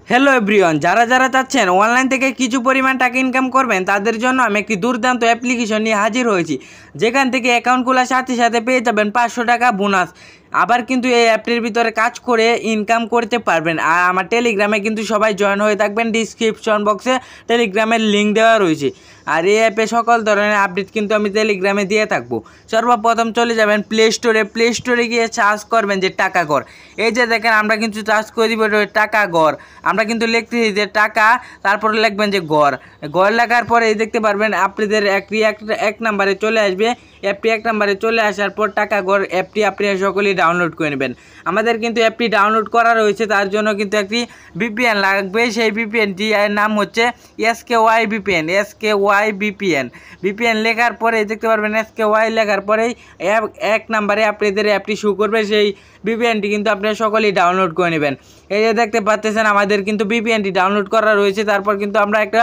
Hello everyone, যারা যারা চাচ্ছেন অনলাইন থেকে কিছু পরিমাণ টাকা ইনকাম করবেন তাদের জন্য আমি একটি দুর্দান্ত অ্যাপ্লিকেশন নিয়ে হাজির হয়েছি, যেখান থেকে অ্যাকাউন্ট খোলার সাথে সাথে পেয়ে যাবেন 500 টাকা বোনাস। আবার কিন্তু এই অ্যাপটির ভিতরে কাজ করে ইনকাম করতে পারবেন। আর আমার টেলিগ্রামে কিন্তু সবাই জয়েন হয়ে থাকবেন, ডিসক্রিপশন বক্সে টেলিগ্রামের লিঙ্ক দেওয়া রয়েছে। আর এই অ্যাপে সকল ধরনের আপডেট কিন্তু আমি টেলিগ্রামে দিয়ে থাকবো। সর্বপ্রথম চলে যাবেন প্লে স্টোরে গিয়ে সার্চ করবেন যে টাকা ঘর। এই যে দেখেন আমরা কিন্তু সার্চ করে দিব টাকা ঘর। আমরা কিন্তু লিখতেছি যে টাকা, তারপরে লিখবেন যে ঘর লেখার পরে দেখতে পারবেন আপনাদের এক নাম্বারে চলে আসবে। অ্যাপটি এক নাম্বারে চলে আসার পর টাকা ঘর অ্যাপটি আপনি সকলেই ডাউনলোড করে নেবেন। আমাদের কিন্তু অ্যাপটি ডাউনলোড করা রয়েছে, তার জন্য কিন্তু একটি ভিপিএন লাগবে। সেই ভিপিএনটি এর নাম হচ্ছে SKY VPN। ভিপিএন লেখার পরে দেখতে পারবেন SKY লেখার পরেই এক নাম্বারে আপনাদের অ্যাপটি শো করবে। সেই ভিপিএনটি কিন্তু আপনারা সকলেই ডাউনলোড করে নেবেন। এই যে দেখতে পাচ্ছেন আমাদের কিন্তু ভিপিএনটি ডাউনলোড করা রয়েছে। তারপর কিন্তু আমরা একটা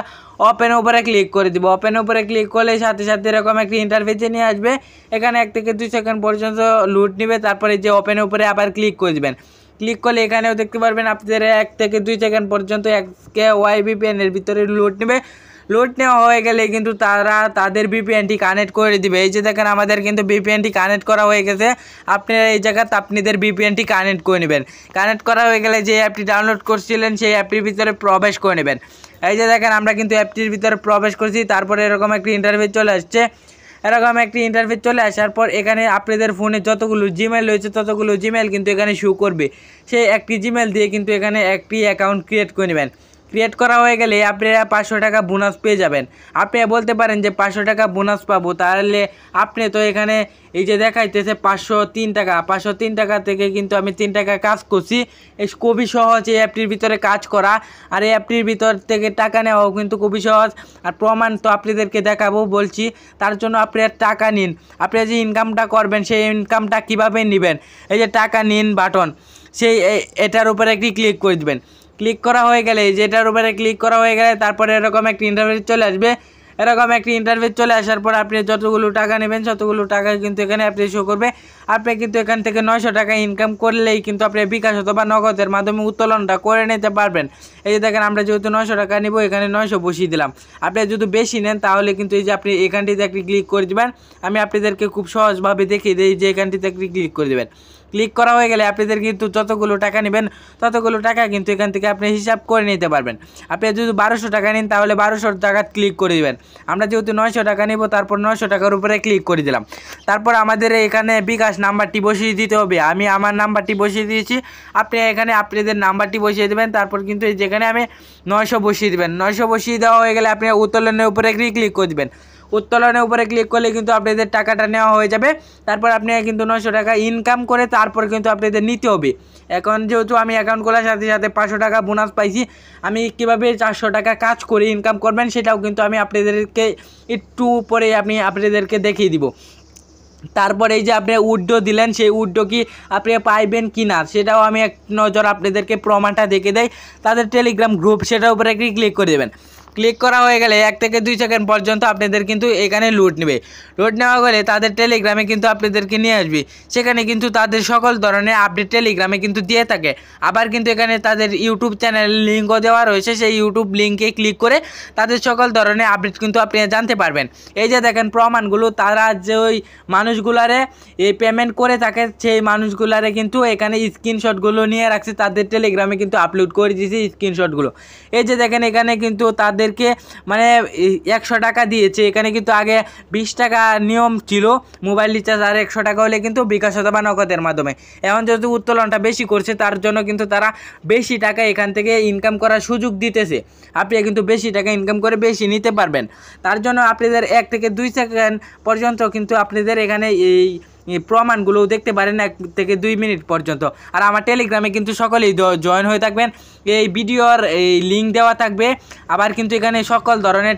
ওপেন উপরে ক্লিক করে দিব। ওপেন উপরে ক্লিক করলে সাথে সাথে এরকম একটি ইন্টারফেসে নিয়ে আসবে। এখানে 1 থেকে 2 সেকেন্ড পর্যন্ত লুট নেবে। তারপরে যে ওপেন উপরে আবার ক্লিক করে দিবেন। ক্লিক করলে এখানেও দেখতে পারবেন আপনাদের 1 থেকে 2 সেকেন্ড পর্যন্ত SKY VPN এর ভিতরে লুট নেবে। লোড নেওয়া হয়ে গেলে কিন্তু তারা তাদের ভিপিএনটি কানেক্ট করে দিবে। এই যে দেখেন আমাদের কিন্তু ভিপিএনটি কানেক্ট করা হয়ে গেছে। আপনারা এই জায়গাতে আপনাদের ভিপিএনটি কানেক্ট করে নেবেন। কানেক্ট করা হয়ে গেলে যে অ্যাপটি ডাউনলোড করছিলেন সেই অ্যাপটির ভিতরে প্রবেশ করে নেবেন। এই যে দেখেন আমরা কিন্তু অ্যাপটির ভিতরে প্রবেশ করছি। তারপরে এরকম একটি ইন্টারফেস চলে আসছে। এরকম একটি ইন্টারফেস চলে আসার পর এখানে আপনাদের ফোনে যতগুলো জিমেল রয়েছে ততগুলো জিমেল কিন্তু এখানে শো করবে। সেই একটি জিমেল দিয়ে কিন্তু এখানে একটি অ্যাকাউন্ট ক্রিয়েট করে নেবেন। ক্রিয়েট করা হয়ে গেলে আপনারা 500 টাকা বোনাস পেয়ে যাবেন। আপনি বলতে পারেন যে 500 টাকা বোনাস পাবো, তাহলে আপনি তো এখানে এই যে দেখাইতেছে 503 টাকা, 503 টাকা থেকে কিন্তু আমি 3 টাকা কাজ করছি। এই খুবই সহজ এই অ্যাপটির ভিতরে কাজ করা। আর এই অ্যাপটির ভিতর থেকে টাকা নেওয়াও কিন্তু খুবই সহজ। আর প্রমাণ তো আপনাদেরকে দেখাবো বলছি, তার জন্য আপনার টাকা নিন। আপনি যে ইনকামটা করবেন সেই ইনকামটা কিভাবে নেবেন, এই যে টাকা নিন বাটন, সেই এটার উপরে একটি ক্লিক করে দেবেন। ক্লিক করা হয়ে গেলে যেটার উপরে ক্লিক করা হয়ে গেলে তারপরে এরকম একটি ইন্টারফেস চলে আসবে। এরকম একটি ইন্টারফেস চলে আসার পর আপনি যতগুলো টাকা নেবেন ততগুলো টাকা কিন্তু এখানে আপনি শো করবে। আপনি কিন্তু এখান থেকে 900 টাকা ইনকাম করলেই কিন্তু আপনি বিকাশ অথবা নগদের মাধ্যমে উত্তোলনটা করে নিতে পারবেন। এই যে দেখেন আমরা যেহেতু 900 টাকা নিব, এখানে 900 বসিয়ে দিলাম। আপনি যদি বেশি নেন তাহলে কিন্তু এই যে আপনি এখানটিতে একটি ক্লিক করে দেবেন। আমি আপনাদেরকে খুব সহজভাবে দেখিয়ে দিই যে এখানটিতে একটি ক্লিক করে দেবেন। ক্লিক করা হয়ে গেলে আপনাদের কিন্তু যতগুলো টাকা নেবেন ততগুলো টাকা কিন্তু এখান থেকে আপনি হিসাব করে নিতে পারবেন। আপনি যদি 1200 টাকা নিন তাহলে 1200 টাকা ক্লিক করে দেবেন। আমরা যেহেতু 900 টাকা নেব, তারপর 900 টাকার উপরে ক্লিক করে দিলাম। তারপর আমাদের এখানে বিকাশ নাম্বারটি বসিয়ে দিতে হবে। আমি আমার নাম্বারটি বসিয়ে দিয়েছি, আপনি এখানে আপনাদের নাম্বারটি বসিয়ে দেবেন। তারপর কিন্তু যেখানে আমি 900 বসিয়ে দেবেন। 900 বসিয়ে দেওয়া হয়ে গেলে আপনি উত্তোলনের উপরে ক্লিক করে দেবেন। উত্তোলনের উপরে ক্লিক করলে কিন্তু আপনাদের টাকাটা নেওয়া হয়ে যাবে। তারপর আপনি কিন্তু 900 টাকা ইনকাম করে তারপর কিন্তু আপনাদের নিতে হবে। এখন যেহেতু আমি অ্যাকাউন্ট খোলার সাথে সাথে 500 টাকা বোনাস পাইছি, আমি কীভাবে 400 টাকা কাজ করে ইনকাম করবেন সেটাও কিন্তু আমি আপনাদেরকে একটু পরে আপনাদেরকে দেখিয়ে দিব। তারপরে এই যে আপনি উইথড্র দিলেন, সেই উইথড্র কি আপনি পাইবেন কি না সেটাও আমি এক নজর আপনাদেরকে প্রমাণটা দেখে দেই। তাদের টেলিগ্রাম গ্রুপ, সেটার উপরে ক্লিক করে দেবেন। ক্লিক করা হয়ে গেলে 1 থেকে 2 সেকেন্ড পর্যন্ত আপনাদের কিন্তু এখানে লুট নেবে। লুট নেওয়া গেলে তাদের টেলিগ্রামে কিন্তু আপনাদেরকে নিয়ে আসবে। সেখানে কিন্তু তাদের সকল ধরনের আপডেট টেলিগ্রামে কিন্তু দিয়ে থাকে। আবার কিন্তু এখানে তাদের ইউটিউব চ্যানেল লিঙ্কও দেওয়া রয়েছে। সেই ইউটিউব লিঙ্কে ক্লিক করে তাদের সকল ধরনের আপডেট কিন্তু আপনি জানতে পারবেন। এই যে দেখেন প্রমাণগুলো, তারা যে ওই মানুষগুলারে এই পেমেন্ট করে থাকে সেই মানুষগুলারে কিন্তু এখানে স্ক্রিনশটগুলো নিয়ে রাখছে, তাদের টেলিগ্রামে কিন্তু আপলোড করে দিয়েছে স্ক্রিনশটগুলো। এই যে দেখেন এখানে কিন্তু তাদেরকে মানে 100 টাকা দিয়েছে। এখানে কিন্তু আগে 20 টাকা নিয়ম ছিল মোবাইল রিচার্জ, আর 100 টাকা হলে কিন্তু বিকাশ অথবা নগদের মাধ্যমে। এখন যেহেতু উত্তোলনটা বেশি করছে তার জন্য কিন্তু তারা বেশি টাকা এখান থেকে ইনকাম করার সুযোগ দিতেছে। আপনি কিন্তু বেশি টাকা ইনকাম করে বেশি নিতে পারবেন। তার জন্য আপনাদের 1 থেকে 2 সেকেন্ড পর্যন্ত কিন্তু আপনাদের এখানে এই প্রমাণগুলো দেখতে পারেন 1 থেকে 2 মিনিট পর্যন্ত। আর আমার টেলিগ্রামে কিন্তু সকলেই জয়েন হয়ে থাকবেন। এই ভিডিওর এই লিঙ্ক দেওয়া থাকবে। আবার কিন্তু এখানে সকল ধরনের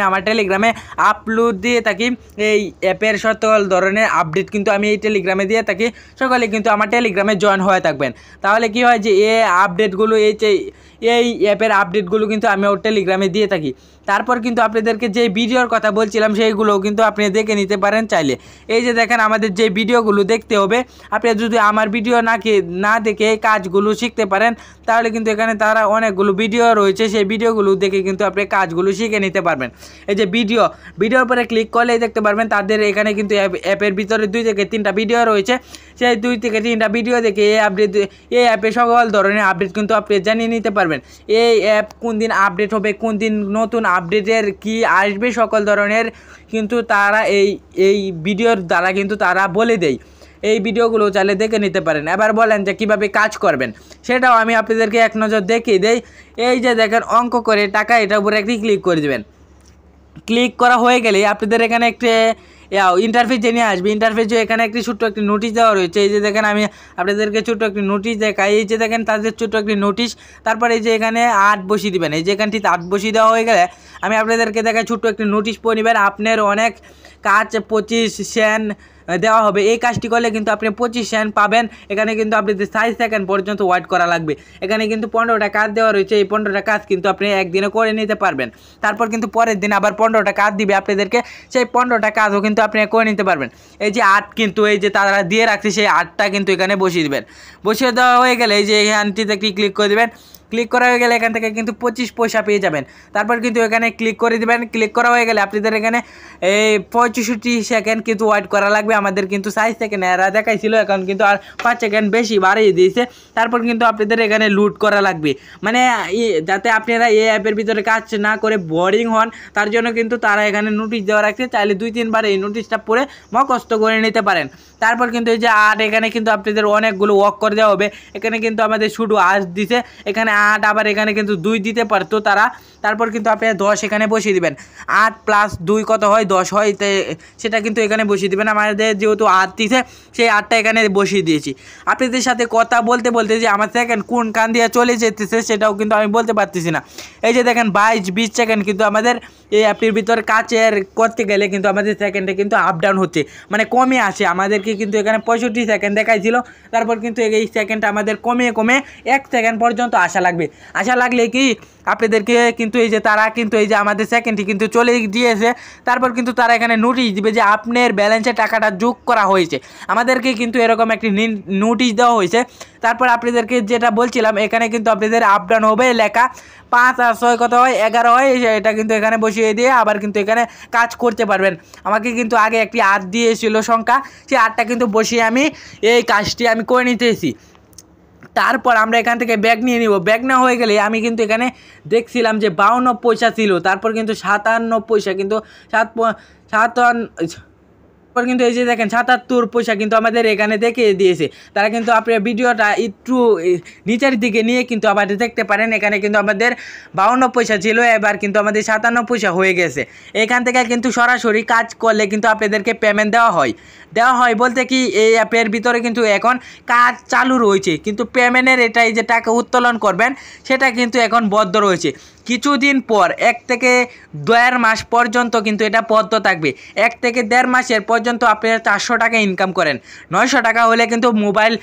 আমার টেলিগ্রামে আপলোড দিয়ে থাকি। এই অ্যাপের সকল ধরনের আপডেট কিন্তু আমি এই টেলিগ্রামে দিয়ে থাকি। সকলে কিন্তু আমার টেলিগ্রামে জয়েন হয়ে থাকবেন। তাহলে কি হয় যে এই আপডেটগুলো এই অ্যাপের আপডেটগুলো কিন্তু আমি ওর টেলিগ্রামে দিয়ে থাকি। তারপর কিন্তু আপনাদেরকে যে ভিডিওর কথা বলছিলাম সেইগুলোও কিন্তু আপনি দেখে নিতে পারেন চাইলে। এই যে দেখেন আমাদের যে ভিডিওগুলো দেখতে হবে, আপনি যদি আমার ভিডিও না দেখে এই কাজগুলো শিখতে পারেন তাহলে কিন্তু এখানে তারা অনেকগুলো ভিডিও রয়েছে, সেই ভিডিওগুলো দেখে কিন্তু আপনি কাজগুলো শিখে নিতে পারবেন। এই যে ভিডিওর উপরে ক্লিক করলেই দেখতে পারবেন তাদের এখানে কিন্তু অ্যাপের ভিতরে 2 থেকে 3টা ভিডিও রয়েছে। সেই 2 থেকে 3টা ভিডিও দেখে এই অ্যাপে সকল ধরনের আপডেট কিন্তু আপনি জানিয়ে নিতে পারবেন। এই অ্যাপ কোন দিন আপডেট হবে, কোন দিন নতুন আপডেটের কি আসবে, সকল ধরনের কিন্তু তারা এই ভিডিওর দ্বারা কিন্তু তারা বলে দেয়। এই ভিডিওগুলো চাইলে দেখে নিতে পারেন। এবার বলেন যে কীভাবে কাজ করবেন, সেটাও আমি আপনাদেরকে এক নজর দেখিয়ে দেই। এই যে দেখেন অঙ্ক করে টাকা, এটার উপরে একটি ক্লিক করে দেবেন। ক্লিক করা হয়ে গেলে আপনাদের এখানে একটি ইন্টারফেসে নিয়ে আসবে। ইন্টারফেসে এখানে একটি ছোট্ট একটি নোটিশ দেওয়া রয়েছে। এই যে দেখেন আমি আপনাদেরকে ছোট্ট একটি নোটিশ দেখাই। এই যে দেখেন তাদের ছোট্ট একটি নোটিশ, তারপরে এই যে এখানে 8 বসিয়ে দিবেন। এই যে এখানটিতে 8 বসিয়ে দেওয়া হয়ে গেলে আমি আপনাদেরকে দেখাই ছোট্ট একটি নোটিশ পড়ে নেবেন। আপনার অনেক কাজ 25 সেন্ট দেওয়া হবে। এই কাজটি করলে কিন্তু আপনি 25 সেন্ট পাবেন। এখানে কিন্তু আপনাদের 60 সেকেন্ড পর্যন্ত ওয়েট করা লাগবে। এখানে কিন্তু 15টা কাজ দেওয়া রয়েছে। এই 15টা কাজ কিন্তু আপনি একদিনে করে নিতে পারবেন। তারপর কিন্তু পরের দিন আবার 15টা কাজ দিবে আপনাদেরকে, সেই 15টা কাজও কিন্তু আপনি করে নিতে পারবেন। এই যে 8 কিন্তু এই যে তারা দিয়ে রাখছে, সেই 8টা কিন্তু এখানে বসিয়ে দেবেন। বসিয়ে দেওয়া হয়ে গেলে এই যে এখানটিতে ক্লিক করে দেবেন। ক্লিক করা হয়ে গেলে এখান থেকে কিন্তু 25 পয়সা পেয়ে যাবেন। তারপর কিন্তু এখানে ক্লিক করে দেবেন। ক্লিক করা হয়ে গেলে আপনাদের এখানে এই 65 সেকেন্ড কিন্তু ওয়েট করা লাগবে। আমাদের কিন্তু 60 সেকেন্ড এরা দেখাইছিল, এখন কিন্তু আর 5 সেকেন্ড বেশি বাড়িয়ে দিয়েছে। তারপর কিন্তু আপনাদের এখানে লুট করা লাগবে, মানে যাতে আপনারা এই অ্যাপের ভিতরে কাজ না করে বোরিং হন, তার জন্য কিন্তু তারা এখানে নোটিশ দেওয়া রাখছে। চাইলে 2-3 বার এই নোটিশটা পড়ে মুখস্থ করে নিতে পারেন। তারপর কিন্তু এই যে 8 এখানে কিন্তু আপনাদের অনেকগুলো ওয়ার্ক করে দেওয়া হবে। এখানে কিন্তু আমাদের শুধু 8 দিছে, এখানে 8 আবার এখানে কিন্তু 2 দিতে পারতো তারা। তারপর কিন্তু আপনারা 10 এখানে বসিয়ে দিবেন। 8 + 2 কত হয়? 10 হয়। সেটা কিন্তু এখানে বসিয়ে দিবেন। আমাদের যেহেতু 8 দিছে, সেই 8টা এখানে বসিয়ে দিয়েছি। আপনাদের সাথে কথা বলতে বলতে যে আমার সেকেন্ড কোন কান দিয়ে চলে যেতেছে সেটাও কিন্তু আমি বলতে পারতেছি না। এই যে দেখেন 22-20 সেকেন্ড কিন্তু আমাদের এই অ্যাপটির ভিতরে কাজের করতে গেলে কিন্তু আমাদের সেকেন্ডে কিন্তু আপ ডাউন হচ্ছে, মানে কমে আসে। আমাদেরকে কিন্তু এখানে 65 সেকেন্ড দেখাইছিল, তারপর কিন্তু এই সেকেন্ডটা আমাদের কমে 1 সেকেন্ড পর্যন্ত আসা লাগবে। আসা লাগলে কি আপনাদেরকে কিন্তু এই যে তারা কিন্তু এই যে আমাদের সেকেন্ডটি কিন্তু চলে গিয়েছে। তারপর কিন্তু তারা এখানে নোটিশ দিবে যে আপনার ব্যালেন্সে টাকাটা যোগ করা হয়েছে। আমাদেরকে কিন্তু এরকম একটি নোটিশ দেওয়া হয়েছে। তারপর আপনাদেরকে যেটা বলছিলাম, এখানে কিন্তু আপনাদের আপ ডাউন হবে লেখা। 5 আর 6 কত হয়? 11 হয়। এটা কিন্তু এখানে বসিয়ে দিয়ে আবার কিন্তু এখানে কাজ করতে পারবেন। আমাকে কিন্তু আগে একটি 8 দিয়েছিল সংখ্যা, সেই 8টা কিন্তু বসিয়ে আমি এই কাজটি আমি করে নিতেছি। তারপর আমরা এখান থেকে ব্যাগ নিয়ে নিব। ব্যাগ না হয়ে গেলে আমি কিন্তু এখানে দেখছিলাম যে 52 পয়সা ছিল, তারপর কিন্তু 57 পয়সা কিন্তু 57 তারপর কিন্তু এই যে দেখেন 77 পয়সা কিন্তু আমাদের এখানে দেখিয়ে দিয়েছে। তারা কিন্তু আপনার ভিডিওটা একটু নিচের দিকে নিয়ে কিন্তু আবার দেখতে পারেন। এখানে কিন্তু আমাদের 52 পয়সা ছিল, এবার কিন্তু আমাদের 57 পয়সা হয়ে গেছে। এখান থেকে কিন্তু সরাসরি কাজ করলে কিন্তু আপনাদেরকে পেমেন্ট দেওয়া হয় বলতে কি এই অ্যাপের ভিতরে কিন্তু এখন কাজ চালু রয়েছে, কিন্তু পেমেন্টের এটাই যে টাকা উত্তোলন করবেন সেটা কিন্তু এখন বদ্ধ রয়েছে। কিছুদিন পর 1 থেকে 1.5 মাস পর্যন্ত কিন্তু এটা বদ্ধ থাকবে। 1 থেকে 1.5 মাসের পর্যন্ত আপনি 400 টাকা ইনকাম করেন, 900 টাকা হলে কিন্তু মোবাইল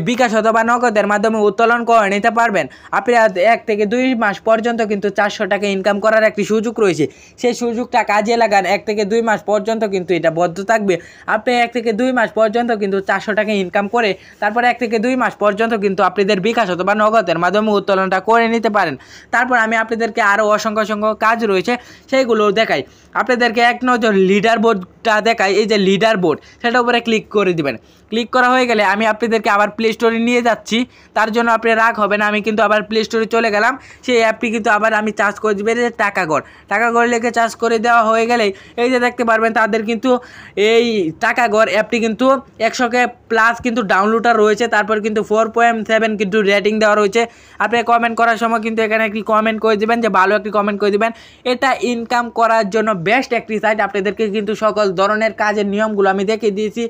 বিকাশ অথবা নগদের মাধ্যমে উত্তোলন করে নিতে পারবেন। আপনি 1 থেকে 2 মাস পর্যন্ত কিন্তু 400 টাকা ইনকাম করার একটি সুযোগ রয়েছে। সেই সুযোগটা কাজে লাগান। 1 থেকে 2 মাস পর্যন্ত কিন্তু এটা বদ্ধ থাকবে। আপনি 1 থেকে 2 মাস পর্যন্ত কিন্তু 400 টাকা ইনকাম করে তারপর 1 থেকে 2 মাস পর্যন্ত কিন্তু আপনাদের বিকাশ অথবা নগদের মাধ্যমে উত্তোলনটা করে নিতে পারেন। তারপর আমি আপনাদেরকে আরও অসংখ্য কাজ রয়েছে সেইগুলো দেখাই। আপনাদেরকে এক নজর লিডার বোর্ডটা দেখাই। এই যে লিডার বোর্ড, সেটার উপরে ক্লিক করে দিবেন। ক্লিক করা হয়ে গেলে আমি আপনাদেরকে আবার প্লে স্টোরে নিয়ে যাচ্ছি, তার জন্য আপনি রাগ হবে না। আমি কিন্তু আবার প্লে স্টোরে চলে গেলাম। সেই অ্যাপটি কিন্তু আবার আমি চার্জ করে দেবেন যে টাকাঘর লিখে চার্জ করে দেওয়া হয়ে গেলেই এই যে দেখতে পারবেন তাদের কিন্তু এই টাকাঘর অ্যাপটি কিন্তু 100K প্লাস কিন্তু ডাউনলোডার রয়েছে। তারপর কিন্তু 4.7 কিন্তু রেটিং দেওয়া রয়েছে। আপনি কমেন্ট করার সময় কিন্তু এখানে একটি কমেন্ট করে দেবেন, যে ভালো একটি কমেন্ট করে দেবেন। এটা ইনকাম করার জন্য বেস্ট একটি সাইট। আপনাদেরকে কিন্তু সকল ধরনের কাজের নিয়মগুলো আমি দেখিয়ে দিয়েছি,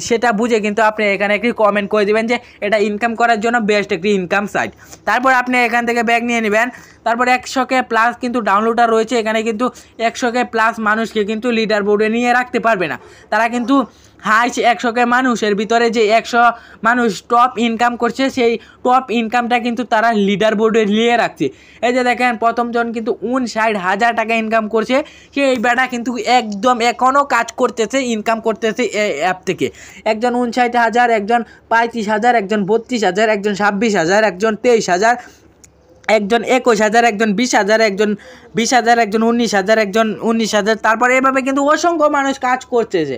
সেটা বুঝে কিন্তু আপনি এখানে একটি কমেন্ট করে দেবেন যে এটা ইনকাম করার জন্য বেস্ট একটি ইনকাম সাইট। তারপর আপনি এখান থেকে ব্যাগ নিয়ে নেবেন। তারপর 100K প্লাস কিন্তু ডাউনলোডার রয়েছে, এখানে কিন্তু 100K প্লাস মানুষকে কিন্তু লিডার বোর্ডে নিয়ে রাখতে পারবে না। তারা কিন্তু হাইস 100K মানুষের ভিতরে যে 100 মানুষ টপ ইনকাম করছে সেই টপ ইনকামটা কিন্তু তারা লিডার বোর্ডে নিয়ে রাখছে। এই যে দেখেন প্রথমজন কিন্তু 59,000 টাকা ইনকাম করছে, সেই বেটা কিন্তু একদম এখনও কাজ করতেছে, ইনকাম করতেছে এই অ্যাপ থেকে। একজন 59,000, একজন 35,000, একজন 32,000, একজন 26,000, একজন 23,000, একজন 21,000, একজন 20,000, একজন 20,000, একজন 19,000, একজন 19,000। তারপরে এভাবে কিন্তু অসংখ্য মানুষ কাজ করতেছে।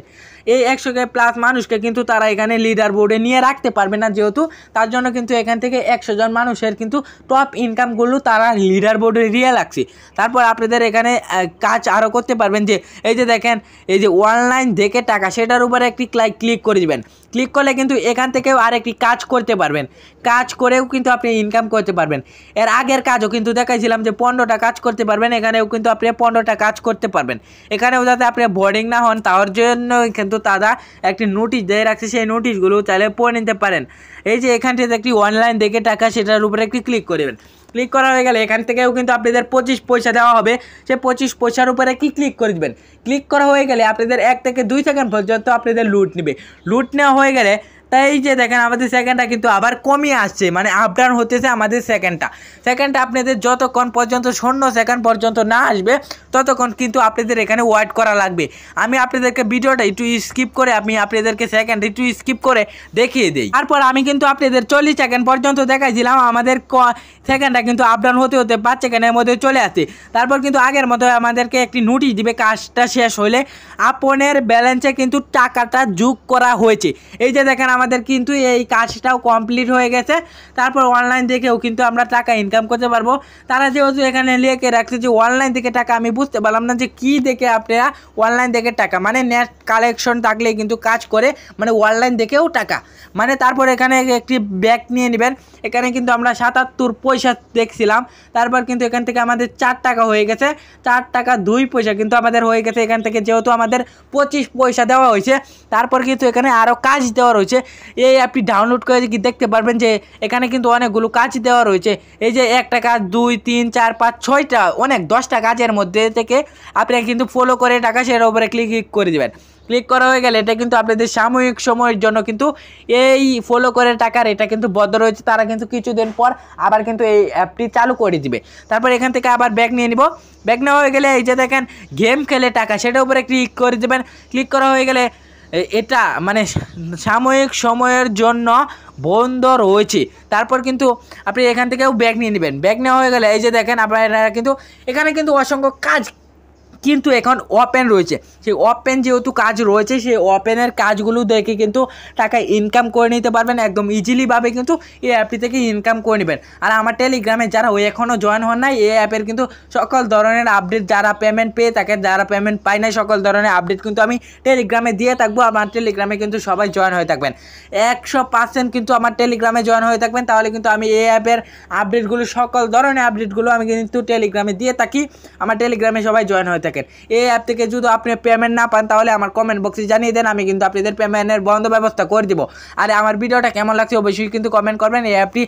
এই 100K প্লাস মানুষকে কিন্তু তারা এখানে লিডার বোর্ডে নিয়ে রাখতে পারবে না, যেহেতু তার জন্য কিন্তু এখান থেকে 100 জন মানুষের কিন্তু টপ ইনকামগুলো তারা লিডার বোর্ডে নিয়ে রাখছে। তারপর আপনাদের এখানে কাজ আরও করতে পারবেন, যে এই যে দেখেন এই যে অনলাইন দেখে টাকা, সেটার উপরে একটি ক্লিক করে দিবেন। ক্লিক করলে কিন্তু এখান থেকেও আরেকটি কাজ করতে পারবেন, কাজ করেও কিন্তু আপনি ইনকাম করতে পারবেন। এর আগের কাজও কিন্তু দেখাইছিলাম যে 15টা কাজ করতে পারবেন, এখানেও কিন্তু আপনি 15টা কাজ করতে পারবেন। এখানেও যাতে আপনি বোর্ডিং না হন তার জন্য কিন্তু তারা একটি নোটিশ দিয়ে রাখছে, সেই নোটিশগুলো চাইলে পড়ে নিতে পারেন। এই যে এখানটিতে একটি অনলাইন দেখে টাকা, সেটার উপরে একটি ক্লিক করবেন। ক্লিক করা হয়ে গেলে এখান থেকেও কিন্তু আপনাদের 25 পয়সা দেওয়া হবে, সেই 25 পয়সার উপরে কি ক্লিক করে দেবেন। ক্লিক করা হয়ে গেলে আপনাদের 1 থেকে 2 সেকেন্ড পর্যন্ত আপনাদের লুট নেবে। লুট নেওয়া হয়ে গেলে তাই এই যে দেখেন আমাদের সেকেন্ডটা কিন্তু আবার কমে আসছে, মানে আপ ডাউন হতেছে আমাদের সেকেন্ডটা আপনাদের যতক্ষণ পর্যন্ত 0 সেকেন্ড পর্যন্ত না আসবে ততক্ষণ কিন্তু আপনাদের এখানে ওয়েট করা লাগবে। আমি আপনাদেরকে ভিডিওটা একটু স্কিপ করে আপনাদেরকে সেকেন্ড একটু স্কিপ করে দেখিয়ে দিই। তারপর আমি কিন্তু আপনাদের 40 সেকেন্ড পর্যন্ত দেখাইছিলাম, আমাদের সেকেন্ডটা কিন্তু আপ ডাউন হতে 5 সেকেন্ডের মধ্যে চলে আসে। তারপর কিন্তু আগের মতো আমাদেরকে একটি নোটিশ দিবে, কাজটা শেষ হলে আপনার ব্যালেন্সে কিন্তু টাকাটা যোগ করা হয়েছে। এই যে দেখেন আমাদের কিন্তু এই কাজটাও কমপ্লিট হয়ে গেছে। তারপর অনলাইন দেখেও কিন্তু আমরা টাকা ইনকাম করতে পারবো। তারা যেহেতু এখানে লিখে রাখছে যে অনলাইন থেকে টাকা, আমি বুঝতে পারলাম না যে কী দেখে আপনারা অনলাইন থেকে টাকা, মানে নেট কালেকশন থাকলেই কিন্তু কাজ করে, মানে অনলাইন দেখেও টাকা, মানে তারপর এখানে একটি ব্যাগ নিয়ে নেবেন। এখানে কিন্তু আমরা 77 পয়সা দেখছিলাম, তারপর কিন্তু এখান থেকে আমাদের 4 টাকা হয়ে গেছে, 4 টাকা 2 পয়সা কিন্তু আমাদের হয়ে গেছে এখান থেকে, যেহেতু আমাদের 25 পয়সা দেওয়া হয়েছে। তারপর কিন্তু এখানে আরও কাজ দেওয়া রয়েছে, এই অ্যাপটি ডাউনলোড করে কি দেখতে পারবেন যে এখানে কিন্তু অনেকগুলো কাজ দেওয়া রয়েছে। এই যে 1টা কাজ, 2, 3, 4, 5, 6টা, অনেক 10টা কাজের মধ্যে থেকে আপনি কিন্তু ফলো করে টাকা সেটার উপরে ক্লিক করে দেবেন। ক্লিক করা হয়ে গেলে এটা কিন্তু আপনাদের সাময়িক সময়ের জন্য কিন্তু এই ফলো করে টাকার এটা কিন্তু বদ্ধ রয়েছে, তারা কিন্তু কিছুদিন পর আবার কিন্তু এই অ্যাপটি চালু করে দিবে। তারপর এখান থেকে আবার ব্যাগ নিয়ে নিব। ব্যাগ নেওয়া হয়ে গেলে এই যে দেখেন গেম খেলে টাকা, সেটার উপরে ক্লিক করে দেবেন। ক্লিক করা হয়ে গেলে এটা মানে সাময়িক সময়ের জন্য বন্ধ রয়েছে। তারপর কিন্তু আপনি এখান থেকেও ব্যাগ নিয়ে নেবেন। ব্যাগ নেওয়া হয়ে গেলে এই যে দেখেন আপনারা কিন্তু এখানে কিন্তু অসংখ্য কাজ কিন্তু এখন ওপেন রয়েছে, সেই ওপেন যেহেতু কাজ রয়েছে সেই ওপেনের কাজগুলো দেখে কিন্তু টাকা ইনকাম করে নিতে পারবেন একদম ইজিলিভাবে, কিন্তু এই অ্যাপটি থেকে ইনকাম করে নেবেন। আর আমার টেলিগ্রামে যারা এখনও জয়েন হন নাই, এই অ্যাপের কিন্তু সকল ধরনের আপডেট, যারা পেমেন্ট পেয়ে থাকে, যারা পেমেন্ট পায় নাই, সকল ধরনের আপডেট কিন্তু আমি টেলিগ্রামে দিয়ে থাকবো। আমার টেলিগ্রামে কিন্তু সবাই জয়েন হয়ে থাকবেন, 100% কিন্তু আমার টেলিগ্রামে জয়েন হয়ে থাকবেন, তাহলে কিন্তু আমি এই অ্যাপের আপডেটগুলো, সকল ধরনের আপডেটগুলো আমি কিন্তু টেলিগ্রামে দিয়ে থাকি। আমার টেলিগ্রামে সবাই জয়েন হয়ে থাকেন। এই অ্যাপ থেকে যদি আপনি পেমেন্ট না পান তাহলে আমার কমেন্ট বক্সে জানিয়ে দেন, আমি কিন্তু আপনাদের পেমেন্টের বন্ধ ব্যবস্থা করে দিব। আর আমার ভিডিওটা কেমন লাগছে অবশ্যই কিন্তু কমেন্ট করবেন। এই অ্যাপটি